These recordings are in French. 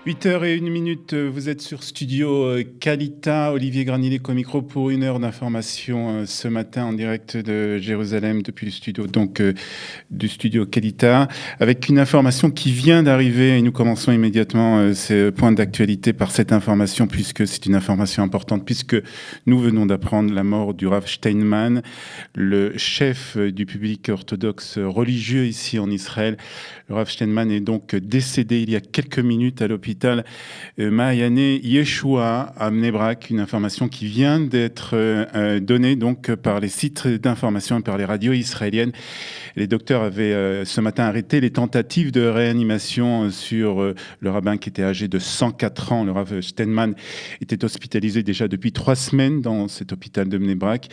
8h01, vous êtes sur Studio Kalita, Olivier Granilec au micro pour une heure d'information ce matin en direct de Jérusalem depuis le studio du Studio Kalita, avec une information qui vient d'arriver et nous commençons immédiatement ces points d'actualité par cette information puisque c'est une information importante, puisque nous venons d'apprendre la mort du Rav Steinman, le chef du public orthodoxe religieux ici en Israël. Le Rav Steinman est donc décédé il y a quelques minutes à l'hôpital Ma'ayane Yeshua à Bnei Brak, une information qui vient d'être donnée donc par les sites d'information et par les radios israéliennes. Les docteurs avaient ce matin arrêté les tentatives de réanimation sur le rabbin qui était âgé de 104 ans. Le Rav Steinman était hospitalisé déjà depuis 3 semaines dans cet hôpital de Bnei Brak.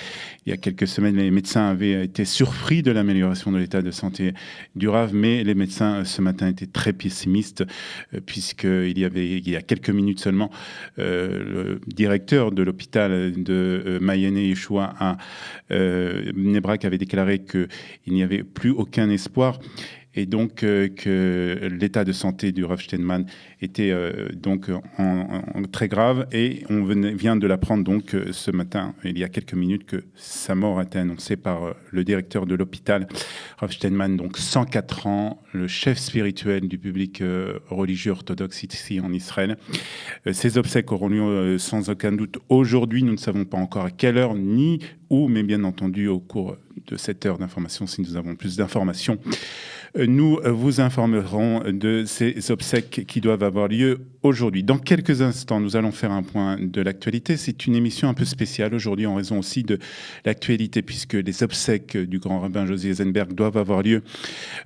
Il y a quelques semaines, les médecins avaient été surpris de l'amélioration de l'état de santé du Rav, mais les médecins ce matin étaient très pessimistes puisqu'il y a quelques minutes seulement, le directeur de l'hôpital de Ma'ayane Yeshua à Bnei Brak avait déclaré qu'il n'y avait plus aucun espoir et donc que l'état de santé du Rav Steinman était donc en très grave, et on vient de l'apprendre donc ce matin, il y a quelques minutes, que sa mort a été annoncée par le directeur de l'hôpital. Rav Steinman, donc 104 ans, le chef spirituel du public religieux orthodoxe ici en Israël. Ses obsèques auront lieu sans aucun doute aujourd'hui. Nous ne savons pas encore à quelle heure ni où, mais bien entendu au cours de cette heure d'information, si nous avons plus d'informations, nous vous informerons de ces obsèques qui doivent avoir lieu aujourd'hui. Dans quelques instants, nous allons faire un point de l'actualité. C'est une émission un peu spéciale aujourd'hui en raison aussi de l'actualité, puisque les obsèques du grand rabbin José Eisenberg doivent avoir lieu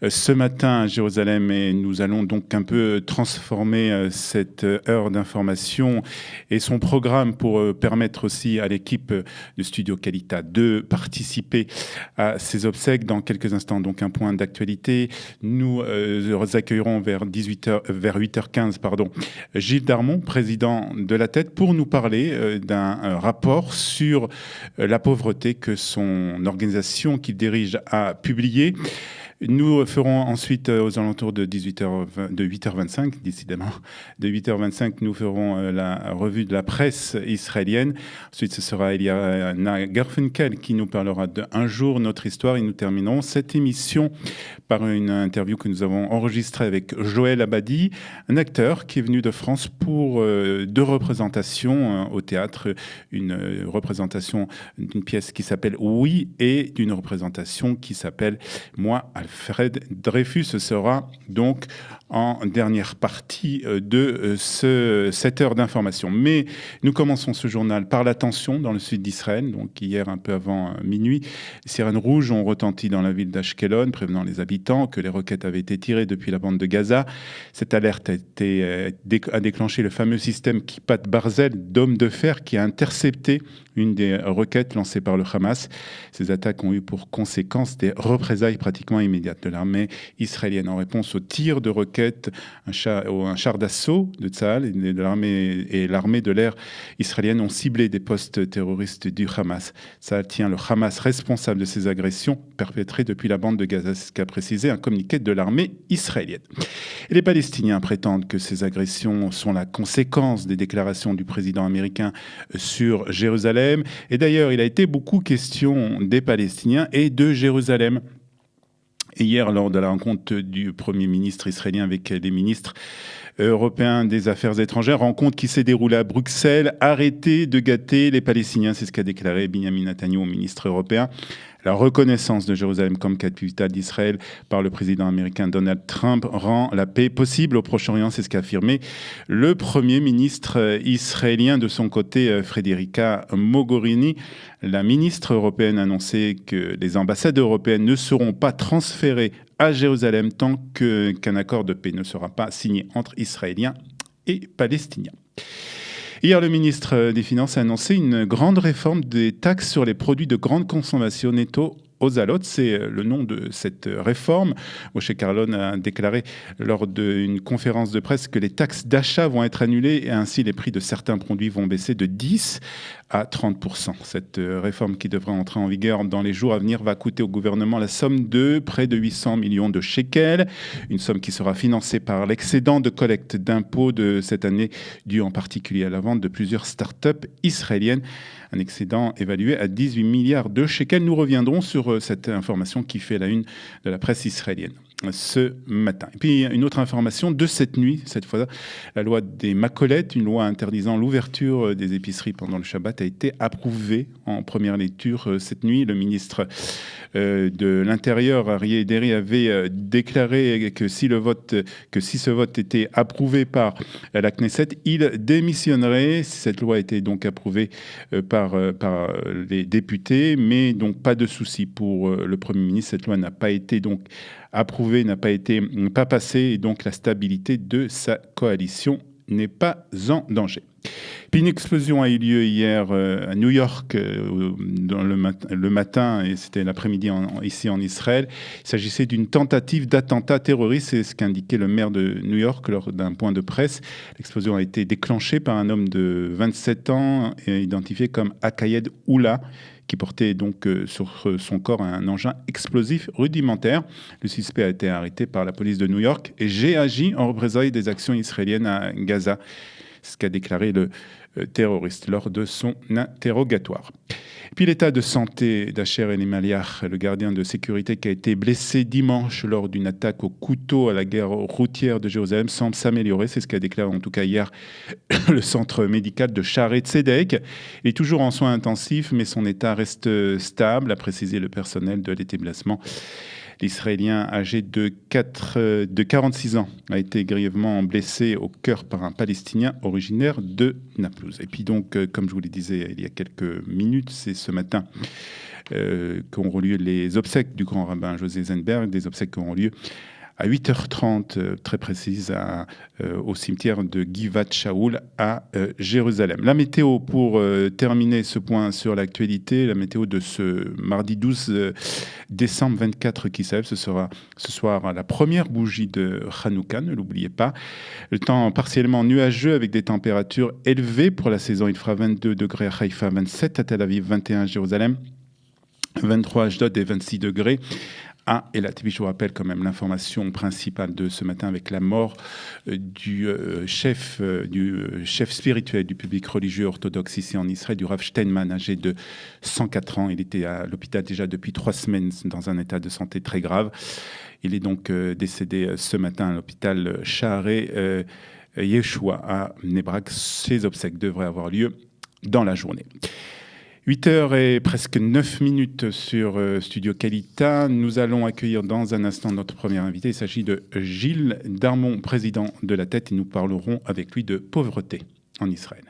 ce matin à Jérusalem, et nous allons donc un peu transformer cette heure d'information et son programme pour permettre aussi à l'équipe de Studio Kalita de participer à ces obsèques. Dans quelques instants, donc un point d'actualité. Nous accueillerons vers 8h15, Gilles Darmon, président de la Tête, pour nous parler d'un rapport sur la pauvreté que son organisation qu'il dirige a publié. Nous ferons ensuite aux alentours de 8h25, décidément, de 8h25, nous ferons la revue de la presse israélienne. Ensuite, ce sera Eliana Garfunkel qui nous parlera de Un jour, notre histoire. Et nous terminerons cette émission par une interview que nous avons enregistrée avec Joël Abadi, un acteur qui est venu de France pour 2 représentations au théâtre. Une représentation d'une pièce qui s'appelle Oui et d'une représentation qui s'appelle Moi, Alfred Dreyfus. Ce sera donc en dernière partie de cette heure d'information. Mais nous commençons ce journal par la tension dans le sud d'Israël. Donc hier, un peu avant minuit, les sirènes rouges ont retenti dans la ville d'Ashkelon, prévenant les habitants que les roquettes avaient été tirées depuis la bande de Gaza. Cette alerte a déclenché le fameux système Kippat Barzel d'hommes de fer qui a intercepté une des roquettes lancées par le Hamas. Ces attaques ont eu pour conséquence des représailles pratiquement immédiates de l'armée israélienne en réponse aux tirs de roquettes. Un char d'assaut de Tzahal et l'armée de l'air israélienne ont ciblé des postes terroristes du Hamas. Ça tient le Hamas responsable de ces agressions perpétrées depuis la bande de Gaza, c'est ce qu'a précisé un communiqué de l'armée israélienne. Et les Palestiniens prétendent que ces agressions sont la conséquence des déclarations du président américain sur Jérusalem. Et d'ailleurs, il a été beaucoup question des Palestiniens et de Jérusalem. Et hier, lors de la rencontre du Premier ministre israélien avec les ministres européens des Affaires étrangères, rencontre qui s'est déroulée à Bruxelles, arrêtez de gâter les Palestiniens, c'est ce qu'a déclaré Benjamin Netanyahu, ministre européen. La reconnaissance de Jérusalem comme capitale d'Israël par le président américain Donald Trump rend la paix possible au Proche-Orient, c'est ce qu'a affirmé le Premier ministre israélien. De son côté, Federica Mogherini, la ministre européenne, a annoncé que les ambassades européennes ne seront pas transférées à Jérusalem tant qu'un accord de paix ne sera pas signé entre Israéliens et Palestiniens. Hier, le ministre des Finances a annoncé une grande réforme des taxes sur les produits de grande consommation netto Ozalot, c'est le nom de cette réforme. Moshe Carlon a déclaré lors d'une conférence de presse que les taxes d'achat vont être annulées et ainsi les prix de certains produits vont baisser de 10 à 30%. Cette réforme qui devrait entrer en vigueur dans les jours à venir va coûter au gouvernement la somme de près de 800 millions de shekels, une somme qui sera financée par l'excédent de collecte d'impôts de cette année dû en particulier à la vente de plusieurs startups israéliennes. Un excédent évalué à 18 milliards de shekels. Nous reviendrons sur cette information qui fait la une de la presse israélienne ce matin. Et puis une autre information de cette nuit, cette fois la loi des macolettes, une loi interdisant l'ouverture des épiceries pendant le Shabbat, a été approuvée en première lecture cette nuit. Le ministre de l'Intérieur, Aryeh Deri, avait déclaré que si ce vote était approuvé par la Knesset, il démissionnerait. Cette loi a été donc approuvée par les députés, mais donc pas de souci pour le Premier ministre. Cette loi n'a pas été donc approuvée, n'a pas passé, et donc la stabilité de sa coalition n'est pas en danger. Puis une explosion a eu lieu hier à New York dans le matin, et c'était l'après-midi ici en Israël. Il s'agissait d'une tentative d'attentat terroriste, c'est ce qu'indiquait le maire de New York lors d'un point de presse. L'explosion a été déclenchée par un homme de 27 ans, identifié comme Akayed Oula, qui portait donc sur son corps un engin explosif rudimentaire. Le suspect a été arrêté par la police de New York et j'ai agi en représailles des actions israéliennes à Gaza. C'est ce qu'a déclaré le terroriste lors de son interrogatoire. Et puis l'état de santé d'Asher Elimaliach, le gardien de sécurité qui a été blessé dimanche lors d'une attaque au couteau à la gare routière de Jérusalem, semble s'améliorer. C'est ce qu'a déclaré en tout cas hier le centre médical de Shaarei Tzedek. Il est toujours en soins intensifs, mais son état reste stable, a précisé le personnel de l'établissement. L'Israélien âgé de 46 ans a été grièvement blessé au cœur par un Palestinien originaire de Naplouse. Et puis donc, comme je vous le disais il y a quelques minutes, c'est ce matin qu'auront lieu les obsèques du grand rabbin José Eisenberg, des obsèques qui auront lieu à 8h30, très précise, au cimetière de Givat Shaoul à Jérusalem. La météo, pour terminer ce point sur l'actualité, la météo de ce mardi 12 décembre 24 qui s'élève, ce sera ce soir la première bougie de Hanouka, ne l'oubliez pas. Le temps partiellement nuageux avec des températures élevées pour la saison. Il fera 22 degrés à Haïfa, 27 à Tel Aviv, 21 à Jérusalem, 23 à Ashdod et 26 degrés à Eilat. Je vous rappelle quand même l'information principale de ce matin avec la mort du chef spirituel du public religieux orthodoxe ici en Israël, du Rav Steinman, âgé de 104 ans. Il était à l'hôpital déjà depuis 3 semaines dans un état de santé très grave. Il est donc décédé ce matin à l'hôpital Shaarei Yeshua à Nebrak. Ses obsèques devraient avoir lieu dans la journée. 8h et presque 9 minutes sur Studio Qualita. Nous allons accueillir dans un instant notre premier invité. Il s'agit de Gilles Darmon, président de la Tête, et nous parlerons avec lui de pauvreté en Israël.